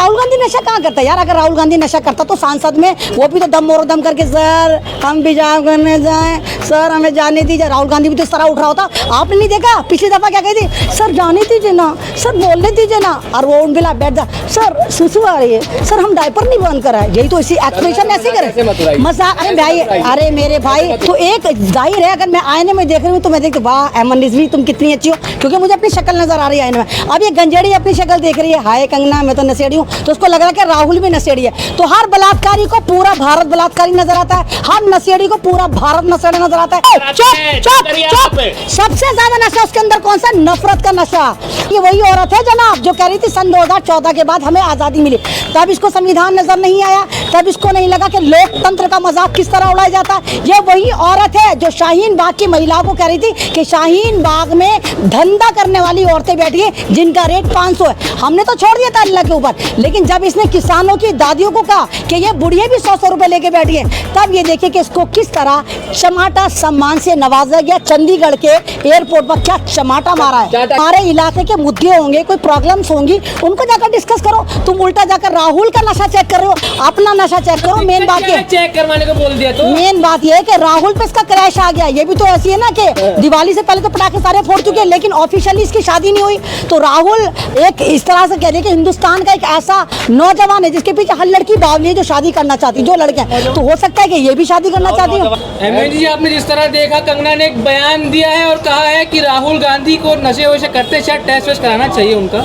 राहुल गांधी नशा कहाँ करता है यार? अगर राहुल गांधी नशा करता तो सांसद में वो भी तो दम मोरो दम करके सर हम पेशाब करने जाएं, सर हमें जाने दीजिए। राहुल गांधी भी तो इस तरह उठ रहा होता। आपने नहीं देखा पिछली दफा क्या कही थी? सर जाने दीजिए ना, सर बोलने दीजिए ना। और वो उन बिला बैठ जा, सर सुसु आ रही है, सर हम डायपर नहीं बंद करा है। यही तो इसी एक्सप्रेशन ऐसे करे मजाक। अरे भाई, अरे मेरे भाई तो एक जाहिर है अगर मैं आईने में देख रही हूँ तो मैं देखती वाह अमन रिजवी तुम कितनी अच्छी हो, क्योंकि मुझे अपनी शक्ल नजर आ रही है आईने में। अब ये गंजेड़ी अपनी शक्ल देख रही है, हाय कंगना मैं तो नशेड़ी हूँ, तो उसको लग रहा है कि राहुल भी नशेड़ी है। तो हर बलात्कारी को पूरा भारत बलात्कारी नजर आता है, हर नशेड़ी को पूरा भारत नशेड़ी नजर आता है। चुप चुप चुप। सबसे ज्यादा नशा उसके अंदर कौन सा? नफरत का नशा। ये वही औरत है जनाब जो कह रही थी सन 2014 के बाद हमें आजादी मिली, तब इसको संविधान नजर नहीं आया, तब इसको नहीं लगा कि लोकतंत्र का मजाक किस तरह उड़ाया जाता है। ये वही औरत है जो शाहीन बाग की महिलाओं को कह रही थी कि शाहीन बाग में धंधा करने वाली औरतें बैठी है जिनका रेट 500 है। हमने तो छोड़ दिया था अल्लाह के ऊपर, लेकिन जब इसने किसानों की दादियों को कहा कि ये बुढ़िया भी 100 रुपए लेके बैठी है, तब ये देखिए कि इसको किस तरह चमाटा सम्मान से नवाजा गया। चंडीगढ़ के एयरपोर्ट पर क्या चमाटा मारा है। हमारे इलाके के मुद्दे होंगे, कोई प्रॉब्लम्स होंगी, उनको जाकर डिस्कस करो। तुम उल्टा जाकर राहुल का नशा चेक कर रहे हो, अपना नशा चेक करो। मेन बात ये चेक करवाने को बोल दिया तो मेन बात ये है कि राहुल पे इसका क्रैश आ गया। ये भी तो ऐसी है ना कि दिवाली से पहले तो पटाखे सारे फोड़ चुके हैं, लेकिन ऑफिशियली इसकी शादी नहीं हुई। तो राहुल एक इस तरह से कह रहे हैं कि हिंदुस्तान का एक ऐसा नौजवान है जिसके पीछे हर लड़की बावली है जो शादी करना चाहती, जो लड़के हैं, तो हो सकता है कि ये भी शादी करना चाहती हो। अहमद जी, आपने जिस तरह देखा कंगना ने एक बयान दिया है और कहा है कि राहुल गांधी को नशे वशे करते शायद टेस्ट वेस्ट कराना चाहिए उनका।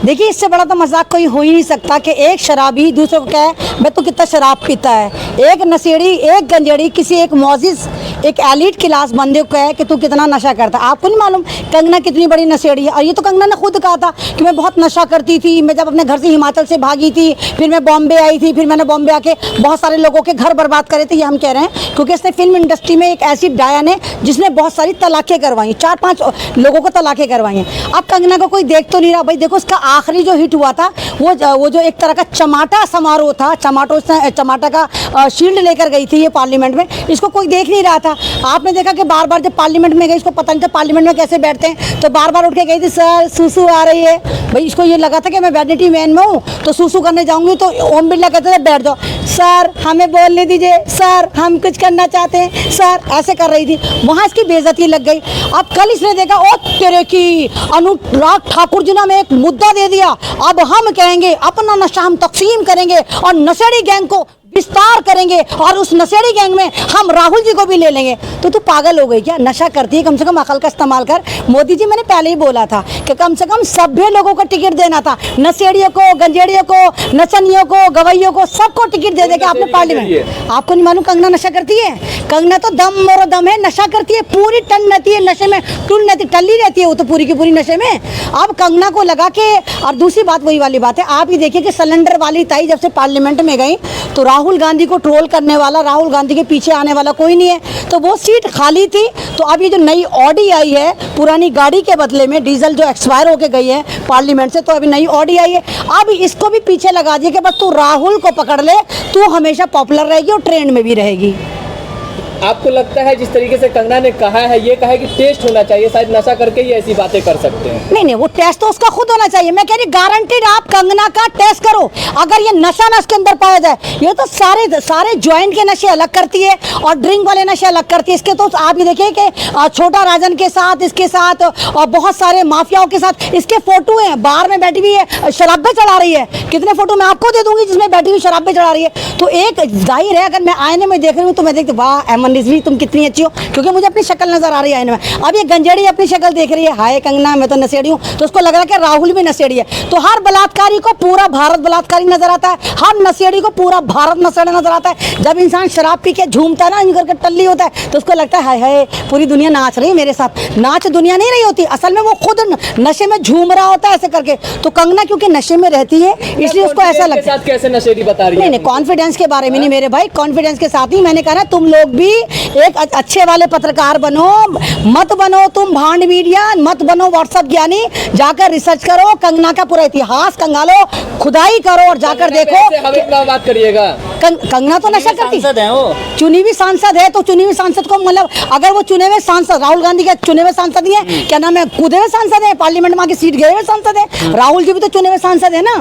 देखिए इससे बड़ा तो मजाक कोई हो ही नहीं सकता कि एक शराबी दूसरे को कहे मैं तो कितना शराब पीता है। एक नशेड़ी, एक गंजेड़ी किसी एक मौजिज, एक एलिट क्लास बंदे को कहे कि तू कितना नशा करता है। आपको नहीं मालूम कंगना कितनी बड़ी नशेड़ी है? और ये तो कंगना ने खुद कहा था कि मैं बहुत नशा करती थी। मैं जब अपने घर से हिमाचल से भागी थी, फिर मैं बॉम्बे आई थी, फिर मैंने बॉम्बे आके बहुत सारे लोगों के घर बर्बाद करे थे। ये हम कह रहे हैं क्योंकि इसने फिल्म इंडस्ट्री में एक ऐसी डायन है जिसने बहुत सारी तलाक़ें करवाई, 4-5 लोगों को तलाक़ें करवाई हैं। अब कंगना को कोई देख तो नहीं रहा। भाई देखो उसका आखिरी जो हिट हुआ था वो जो एक तरह का चमाटा समारोह था, चमाटा का शील्ड लेकर गई थी ये पार्लियामेंट में, इसको कोई देख नहीं रहा था। आपने देखा कि बार बार जब पार्लियामेंट में गई, इसको पता नहीं था पार्लियामेंट में कैसे बैठते हैं, तो बार बार उठ के गई थी सर सुसु आ रही है। भाई इसको ये लगा था कि मैं वैनिटी मैन में हूँ तो सुसु करने जाऊंगी, तो ओम बिरला कहते थे बैठ जाओ, सर हमें बोलने दीजिए, सर हम कुछ करना चाहते हैं, सर ऐसे कर रही थी। वहाँ इसकी बेइज्जती लग गई। अब कल इसने देखा ओ तेरे की अनुराग ठाकुर जी ने हमें एक मुद्दा दे दिया, अब हम कहेंगे अपना नशा हम तकसीम करेंगे और नशेड़ी गैंग को विस्तार करेंगे और उस नशेड़ी गैंग में हम राहुल जी को भी ले लेंगे। तो तू पागल हो गई क्या? नशा करती है, कम से कम अकल का इस्तेमाल कर। मोदी जी मैंने पहले ही बोला था कि कम से कम सभ्य लोगों को टिकट देना था, नशेड़ियों को, गंजेड़ियों को, नचनियों को, गवैयों को, सबको टिकट दे देगा आपने पार्लियामेंट। आपको नहीं मालूम कंगना नशा करती है? कंगना तो दम मोरो दम है, नशा करती है, पूरी टन रहती है नशे में, टुन रहती टल्ली रहती है वो तो पूरी की पूरी नशे में। अब कंगना को लगा के, और दूसरी बात वही वाली बात है, आप ही देखिए कि सिलेंडर वाली ताई जब से पार्लियामेंट में गई तो राहुल गांधी को ट्रोल करने वाला, राहुल गांधी के पीछे आने वाला कोई नहीं है, तो वो सीट खाली थी। तो अब ये जो नई ऑडी आई है पुरानी गाड़ी के बदले में, डीजल जो एक्सपायर होके गई है पार्लियामेंट से, तो अभी नई ऑडी आई है। अब इसको भी पीछे लगा दिया कि बस तू राहुल को पकड़ ले, तू हमेशा पॉपुलर रहेगी और ट्रेंड में भी रहेगी। आपको लगता है जिस तरीके से कंगना ने कहा है, ये कहा है कि टेस्ट होना चाहिए, शायद नशा करके ही ऐसी बातें कर सकते हैं? नहीं, वो टेस्ट तो उसका खुद होना चाहिए। मैं कह रही गारंटीड आप कंगना का टेस्ट करो, अगर ये नशा ना उसके अंदर पाया जाए। ये तो सारे ज्वाइंट के नशे अलग करती है और ड्रिंक वाले नशे अलग करती है। इसके तो आप ही देखिए कि छोटा राजन के साथ, इसके साथ और बहुत सारे माफियाओं के साथ इसके फोटो हैं, बाहर में बैठी हुई है शराबे चढ़ा रही है। कितने फोटो मैं आपको दे दूंगी जिसमें बैठी हुई शराबे चढ़ा रही है। तो एक जाहिर है अगर मैं आईने में देख रही हूँ तो मैं देखती वाह अमन रिजवी तुम कितनी अच्छी हो, क्योंकि मुझे अपनी शक्ल नजर आ रही है आईने में। अब ये गंजेड़ी अपनी शक्ल देख रही है, हाय कंगना मैं तो नशेड़ी हूँ, तो उसको लग रहा है कि राहुल भी नशेड़ी है। तो हर बलात्कारी को पूरा भारत बलात्कारी नजर आता है, हर नशेड़ी को पूरा भारत नशेड़ी नजर आता है। जब इंसान शराब पी के झूमता है ना, इन करके टल्ली होता है, तो उसको लगता है हाय हाय पूरी दुनिया नाच रही है मेरे साथ। नाच दुनिया नहीं रही होती, असल में वो खुद नशे में झूम रहा होता है ऐसे करके। तो कंगना क्योंकि नशे में रहती है इसलिए उसको ऐसा लगता है। कैसे नशेड़ी बता रही है? नहीं, कॉन्फिडेंस के बारे में नहीं मेरे भाई, कॉन्फिडेंस के साथ ही मैंने कहा ना तुम लोग भी एक अच्छे वाले पत्रकार बनो, मत बनो तुम भांड मीडिया, मत बनो व्हाट्सएप ज्ञानी। जाकर रिसर्च करो, कंगना का पूरा इतिहास कंगालो, खुदाई करो और जाकर देखो। बात करिएगा, कंगना तो नशा करती है, वो चुनी हुई सांसद है, तो चुनी हुई सांसद को मतलब अगर वो चुने हुए सांसद, राहुल गांधी के चुने हुए सांसद ही है, क्या नाम है, कूदे हुए सांसद है, पार्लियामेंट में आके सीट गए हुए सांसद है। राहुल जी भी तो चुने हुए सांसद है ना।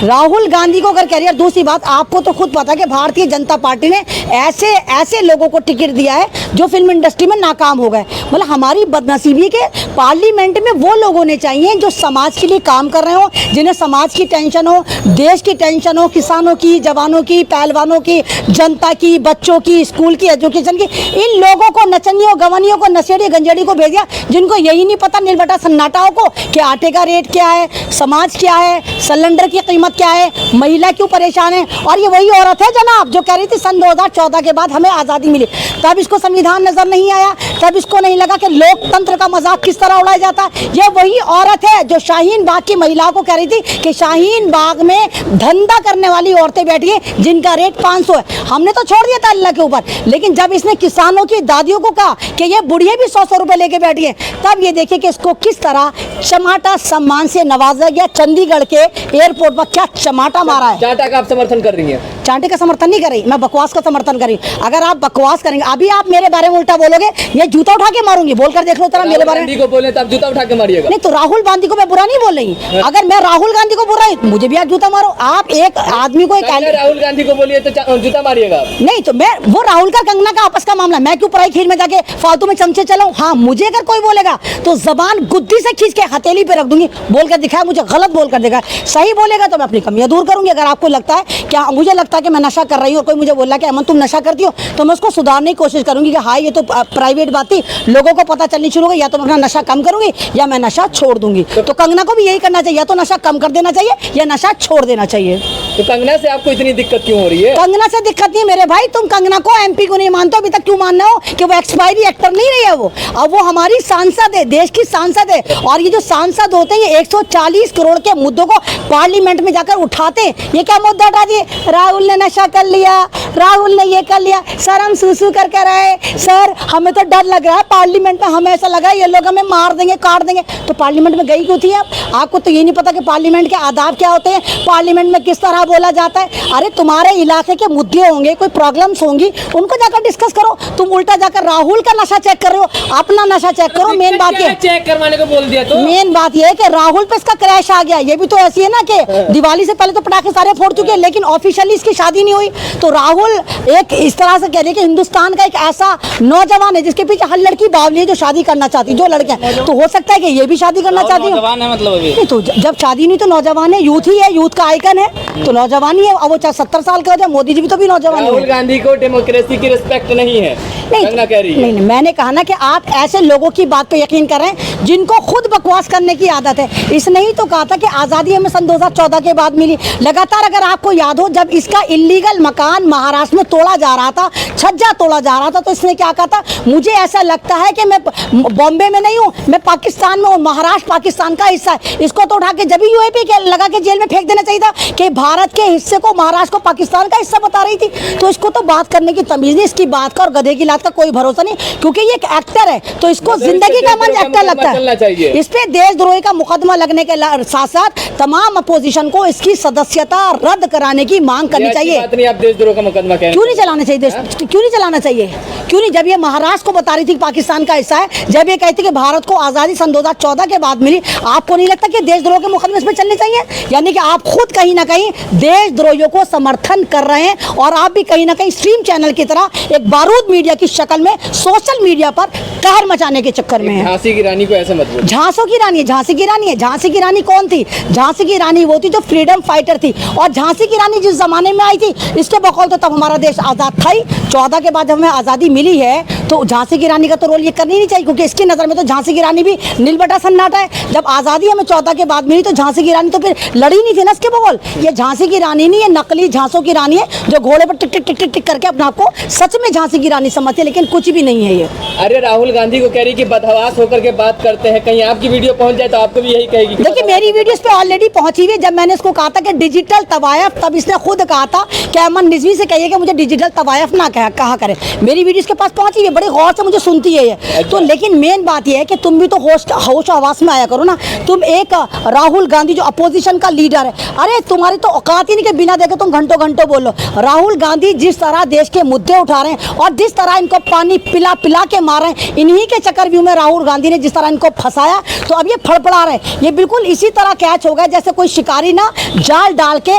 राहुल गांधी को अगर कैरियर, दूसरी बात आपको तो खुद पता है कि भारतीय जनता पार्टी ने ऐसे ऐसे लोगों को टिकट दिया है जो फिल्म इंडस्ट्री में नाकाम हो गए। मतलब हमारी बदनसीबी के पार्लियामेंट में वो लोग होने चाहिए जो समाज के लिए काम कर रहे हो, जिन्हें समाज की टेंशन हो, देश की टेंशन हो, किसानों की, जवानों की, पहलवानों की, जनता की, बच्चों की, स्कूल की, एजुकेशन की। इन लोगों को, नचनियों गवनियों को, नशेड़ी गंजेड़ी को भेज दिया जिनको यही नहीं पता नीलबटा सन्नाटाओं को कि आटे का रेट क्या है, समाज क्या है, सिलेंडर की कीमत क्या है, महिला क्यों परेशान है। और ये वही औरत है जनाब जो कह रही थी सन 2014 के बाद हमें आज़ादी मिली, तब इसको संविधान नजर नहीं आया, तब इसको नहीं लगा कि लोकतंत्र का मजाक किस तरह उड़ाया जाता है। ये वही औरत है जो शाहीन बाग की महिलाओं को कह रही थी कि शाहीन बाग में धंधा करने वाली औरतें बैठी है जिनका रेट 500 है। हमने तो छोड़ दिया था अल्लाह के ऊपर, लेकिन जब इसने किसानों की दादियों को कहा कि ये बुढ़िया भी 100 रुपए लेके बैठी है, तब ये देखिए कि इसको किस तरह चमाटा सम्मान से नवाजा गया। चंडीगढ़ के एयरपोर्ट पर क्या चमाटा मारा है। चाटा का आप समर्थन कर रही हैं? चांटे का समर्थन नहीं कर रही, मैं बकवास का समर्थन कर रही हूँ। अगर आप बकवास करेंगे, अभी आप मेरे बारे में उल्टा बोलोगे, ये जूता उठा के मारूंगी, बोलकर देख लो तरह मेरे बारे में। को बोले तो आप जूता उठा के मारिएगा? नहीं तो राहुल गांधी को मैं बुरा नहीं बोल रही। अगर मैं राहुल गांधी को बुरा, मुझे भी आप जूता मारो। आप एक आदमी को राहुल गांधी को बोलिए तो जूता मारिएगा? नहीं तो मैं, वो राहुल का कंगना का आपस का मामला, मैं क्यों पराई खीर में जाके फालतू में चमचे चलाऊं। हाँ, मुझे अगर कोई बोलेगा तो जबान गुद्दी से खींच के हथेली पे रख दूंगी, बोलकर दिखाया मुझे गलत बोलकर दिखाया। सही बोलेगा तो मैं अपनी कमियां दूर करूंगी। अगर आपको लगता है, क्या मुझे लगता है कि मैं नशा कर रही हूँ और कोई मुझे बोला कि अमन तुम नशा करती हो, तो मैं उसको सुधारने की कोशिश करूंगी कि हाँ ये तो प्राइवेट बात थी, लोगों को पता चलनी शुरू हो गई, या तो मैं अपना नशा कम करूंगी या मैं नशा छोड़ दूंगी। तो कंगना को भी यही करना चाहिए, या तो नशा कम कर देना चाहिए या नशा छोड़ देना चाहिए। तो कंगना से आपको इतनी दिक्कत क्यों हो रही है? कंगना से दिक्कत नहीं मेरे भाई, तुम कंगना को एमपी को नहीं मानते, अभी तक क्यों मानना हो कि वो एक्सपायरी एक्टर नहीं रही है। वो अब वो हमारी सांसद है, देश की सांसद है। और ये जो सांसद होते हैं, ये 140 करोड़ के मुद्दों को पार्लियामेंट में जाकर उठाते हैं। ये क्या मुद्दा उठा दिए, राहुल ने नशा कर लिया, राहुल ने ये कर लिया, सर हम सूसू कर कर आए, सर हमें तो डर लग रहा है पार्लियामेंट में, हमें ऐसा लगा ये लोग हमें मार देंगे, काट देंगे। तो पार्लियामेंट में गई क्यों थी आप? आपको तो ये नहीं पता कि पार्लियामेंट के आदाब क्या होते हैं, पार्लियामेंट में किस तरह बोला जाता है। अरे तुम्हारे इलाके के मुद्दे होंगे, कोई प्रॉब्लम्स होंगी, उनको जाकर डिस्कस करो। तुम उल्टा जाकर राहुल का नशा चेक कर रहे हो, अपना नशा चेक करो। मेन बात ये चेक करवाने को बोल दिया, तो मेन बात ये है कि राहुल पे इसका क्रैश आ गया। ये भी तो ऐसी है ना कि दिवाली से पहले तो पटाखे सारे फोड़ चुके हैं, लेकिन ऑफिशियली इसकी शादी नहीं हुई। तो राहुल एक इस तरह से कह रहे हैं कि हिंदुस्तान का एक ऐसा नौजवान है जिसके पीछे हर लड़की बावली है जो शादी करना चाहती, जो लड़के हैं। तो हो सकता है कि ये भी शादी करना चाहती है, मतलब अभी नहीं तो जब शादी नहीं तो नौजवान है, यूथ ही है, यूथ का आइकन है, तो नौजवान ही है। अब वो चाहे 70 साल का हो जाए, मोदी जी भी तो भी नौजवान राहुल गांधी को डेमोक्रेसी की रिस्पेक्ट नहीं है, कंगना कह रही है। नहीं, मैंने कहा ना कि आप ऐसे लोगों की बात पे यकीन कर रहे हैं जिनको खुद बकवास करने की आदत है। इसने ही तो कहा था कि आज़ादी हमें सन 2014 के बाद मिली। लगातार अगर आपको याद हो, जब इसका इलीगल मकान महाराष्ट्र में तोड़ा जा रहा था, छज्जा तोड़ा जा रहा था, तो इसने क्या कहा था, मुझे ऐसा लगता है कि मैं बॉम्बे में नहीं हूँ, मैं पाकिस्तान में हूँ, महाराष्ट्र पाकिस्तान का हिस्सा है। इसको तो उठा के जब यूएपी के लगा के जेल में फेंक देना चाहिए था कि भारत के हिस्से को, महाराष्ट्र को पाकिस्तान का हिस्सा बता रही थी। तो इसको तो बात करने की तमीज नहीं, इसकी बात का और गधे की लात का कोई भरोसा नहीं, क्योंकि ये एक एक्टर है, तो इसको जिंदगी का मंच एक्टर लगता है। इस पे देशद्रोही का मुकदमा लगने के साथ साथ तमाम अपोजिशन को इसकी सदस्यता रद्द कराने की मांग करनी चाहिए। बात नहीं, आप देशद्रोह का मुकदमा कह, क्यों नहीं चलाना चाहिए देश, क्यों नहीं चलाना चाहिए, क्यों नहीं? जब ये महाराष्ट्र को बता रही थी पाकिस्तान का हिस्सा है, जब ये कहती कि भारत को आज़ादी सन 2014 के बाद मिली, आपको नहीं लगता कि देशद्रोह के मुकदमे इस पर चलने चाहिए? यानी कि आप खुद कहीं ना कहीं देशद्रोहियों को समर्थन कर रहे हैं, और आप भी कहीं ना कहीं स्ट्रीम चैनल की तरह एक बारूद मीडिया की शक्ल में सोशल मीडिया पर कहर मचाने के चक्कर में है। झांसी की रानी को ऐसे मत बोलो। झांसी की रानी है, झांसी की रानी है। झांसी की रानी कौन थी? झांसी की रानी वो थी जो फ्रीडम फाइटर थी। और झांसी की रानी जिस जमाने में आई थी, इसके बकौल तो तब हमारा देश आज़ाद था ही। 14 के बाद जब हमें आज़ादी मिली है, तो झांसी की रानी का तो रोल ये करनी नहीं चाहिए, क्योंकि इसकी नज़र में तो झांसी की रानी भी नीलबटा सन्नाटा है। जब आज़ादी हमें 14 के बाद मिली तो झांसी की रानी तो फिर लड़ी नहीं थी ना इसके बगौल। ये झांसी की रानी नहीं, ये नकली झांसों की रानी है जो घोड़े पर टिक टिक टिक टिक टिक करके अपने आप को सच में झांसी की रानी समझती है, लेकिन कुछ भी नहीं है ये। अरे राहुल गांधी को कह रही कि बदहवास होकर के बात करते हैं, कहीं आपकी वीडियो पहुंच जाए तो आपको भी यही कहेगी। देखिए मेरी वीडियो इस पे ऑलरेडी पहुंची हुई है। जब मैंने इसको कहा था कि डिजिटल तवायफ, तब इसने खुद कहा था कि अमन रिजवी से कहिए कि मुझे डिजिटल तवायफ ना कहा करे। मेरी वीडियो इसके पास पहुंची हुई है, बड़े गौर से मुझे सुनती है ये। तो लेकिन मेन बात ये है कि तुम भी तो होश आवास में आया करो ना। तुम एक राहुल गांधी जो अपोजिशन का लीडर है, अरे तुम्हारी तो औकात ही नहीं कि बिना देखे तुम घंटों घंटों बोलो। राहुल गांधी जिस तरह देश के मुद्दे उठा रहे हैं और जिस तरह इनको पानी पिला पिला के मार रहे हैं, इन्हीं के चक्रव्यूह में राहुल गांधी ने जिस तरह इनको फंसाया, तो अब ये फड़फड़ा रहे हैं। ये बिल्कुल इसी तरह कैच हो गया जैसे कोई शिकारी ना जाल डाल के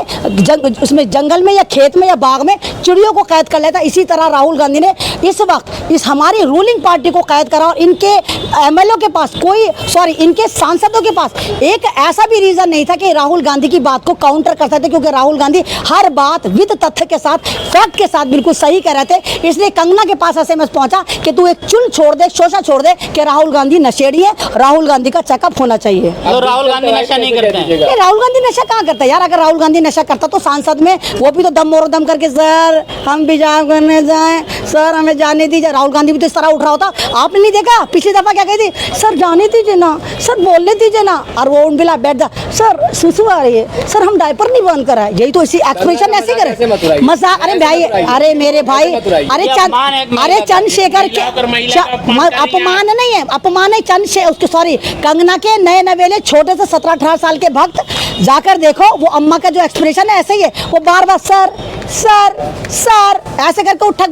उसमें जंगल में या खेत में या बाग में चिड़ियों को कैद कर लेता। इसी तरह राहुल गांधी ने इस वक्त इस हमारी रूलिंग पार्टी को कैद करा और इनके एमएलए के पास इनके सांसदों के पास एक ऐसा भी रीजन नहीं था कि राहुल गांधी की बात को काउंटर कर सकते, क्योंकि राहुल गांधी हर बात विद तथ्य के साथ, फैक्ट के साथ बिल्कुल सही कह रहे थे। इसलिए कंगना के पास एसएमएस पहुंचा कि तू एक चुल छोड़ दे, शोषा छोड़ दे कि राहुल गांधी नशेड़ी है, राहुल गांधी का चेकअप होना चाहिए। तो राहुल गांधी नशा नहीं करते हैं? राहुल गांधी नशा कहाँ करता है यार? अगर राहुल गांधी नशा करता तो सांसद में वो भी तो दम और दम करके सर हम पेशाब करने जाएं, सर हमें जाने दीजिए। राहुल गांधी भी तो इस तरह उठ रहा होता। आपने नहीं देखा पिछली दफा क्या कही थी? सर जाने दीजिए ना, सर बोलने दीजिए ना। और वो उन बिला बैठ जा, सर सुसु आ रही है, सर हम डायपर नहीं बंद करा है। यही तो इसी एक्सप्रेशन ऐसे करे मजाक। अरे भाई, अरे मेरे भाई, अरे चंद्रशेखर के अपमान नहीं है, अपमान है चंद्रशेखर, सॉरी कंगना के नए नवेले छोटे से 17-18 साल के भक्त जाकर देखो, वो अम्मा का जो एक्सप्रेशन है ऐसे ही है। वो बार बार सर सर सर ऐसे करके उठक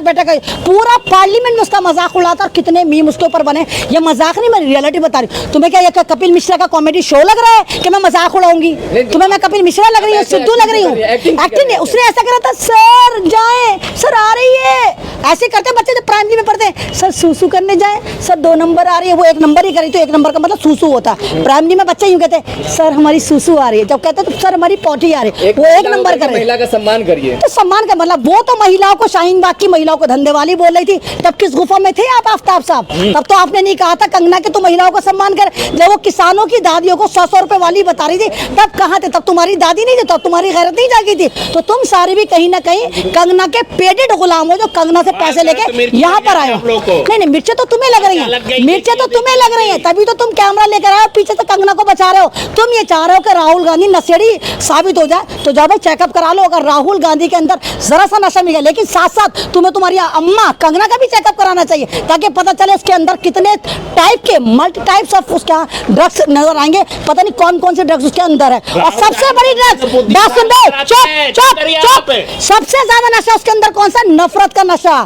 बैठक पूरा पार्लियामेंट में उसका मजाक उड़ाता और कितने मीम उसके ऊपर बने। ये मजाक नहीं, मैं रियलिटी बता रही हूँ। तुम्हें क्या ये कपिल मिश्रा का कॉमेडी शो लग रहा है कि मैं मजाक उड़ाऊंगी? तुम्हें मैं कपिल मिश्रा लग रही हूँ, सिद्धू लग रही हूँ? एक्टिंग उसने ऐसा करा था, सर जाए, सर आ रही है, ऐसे करते बच्चे जब प्राइमरी में पढ़ते हैं, सर सूसू करने जाए, सर 2 नंबर आ रही है। वो 1 नंबर ही करी तो 1 नंबर का मतलब सूसू होता है। प्राइमरी में बच्चे यूँ कहते हैं, सर हमारी सूसू आ रही है। जब कहते हैं तो सर हमारी पॉटी आ रही है, वो 1 नंबर कर। महिला का सम्मान करिए, तो सम्मान का मतलब वो तो महिलाओं को, शाहीन बाग की महिलाओं को धंधे वाली बोल रही थी। तब किस गुफा में थे आप आफ्ताब साहब? तब तो आपने नहीं कहा था कंगना के तो महिलाओं को सम्मान कर। जब वो किसानों की दादियों को 100-100 रुपए वाली बता रही थी, तब कहाँ थे? तब तुम्हारी दादी नहीं थी, तब तुम्हारी गैरत नहीं जागी थी। तो तुम सारे भी कहीं ना कहीं कंगना के पेडेड गुलाम हो, जो कंगना से पैसे लेके यहाँ पर आए हो। नहीं, मिर्चें तो तुम्हें लग रही है, मिर्चें तो तुम्हें लग रही है, तभी तो तुम कैमरा लेकर आए हो, पीछे से कंगना को बचा रहे हो। तुम ये चाह रहे हो कि राहुल गांधी नशेड़ी साबित हो जाए, तो जाओ भाई चेकअप करा लो। अगर राहुल गांधी के अंदर जरा सा नशा मिल गया, लेकिन साथ साथ तुम्हें तुम्हारी अम्मा कंगना का भी चेकअप कराना चाहिए, ताकि पता चले उसके अंदर कितने टाइप के, मल्टी टाइप्स ऑफ उसके ड्रग्स नजर आएंगे। पता नहीं कौन कौन से ड्रग्स उसके अंदर है। और सबसे बड़ी ड्रग्स, बात सुन लो, चुप, सबसे ज्यादा नशा उसके अंदर कौन सा? नफरत का नशा,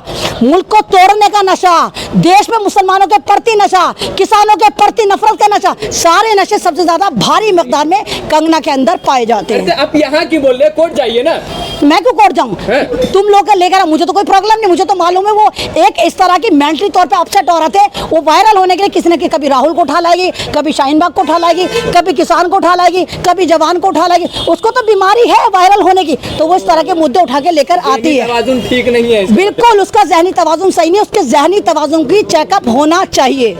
मुल्क को तोड़ने का नशा, देश में मुसलमानों के प्रति नशा, किसानों के प्रति नफरत का नशा। सारे नशे सबसे ज्यादा भारी मिकदार में कंगना के अंदर पाए जाते हैं। आप यहाँ क्यों बोल रहे? कोर्ट जाइए ना। मैं क्यों कोर्ट जाऊँ? तुम लोग का लेकर, मुझे तो कोई प्रॉब्लम नहीं। मुझे तो मालूम है वो एक इस तरह की मेंटली तौर पे अपसेट हो रहे थे। वो वायरल होने के लिए किसी ने कभी राहुल को उठा लाएगी, कभी शाहीन बाग को उठा लाएगी, कभी किसान को उठा लाएगी, कभी जवान को उठा लाएगी। उसको तो बीमारी है वायरल होने की, तो वो इस तरह के मुद्दे उठा के लेकर आती है। तवाज़ुन ठीक नहीं है, बिल्कुल उसका ज़हनी तवाज़ुन सही नहीं है। उसके ज़हनी तवाज़ुन की चेकअप होना चाहिए।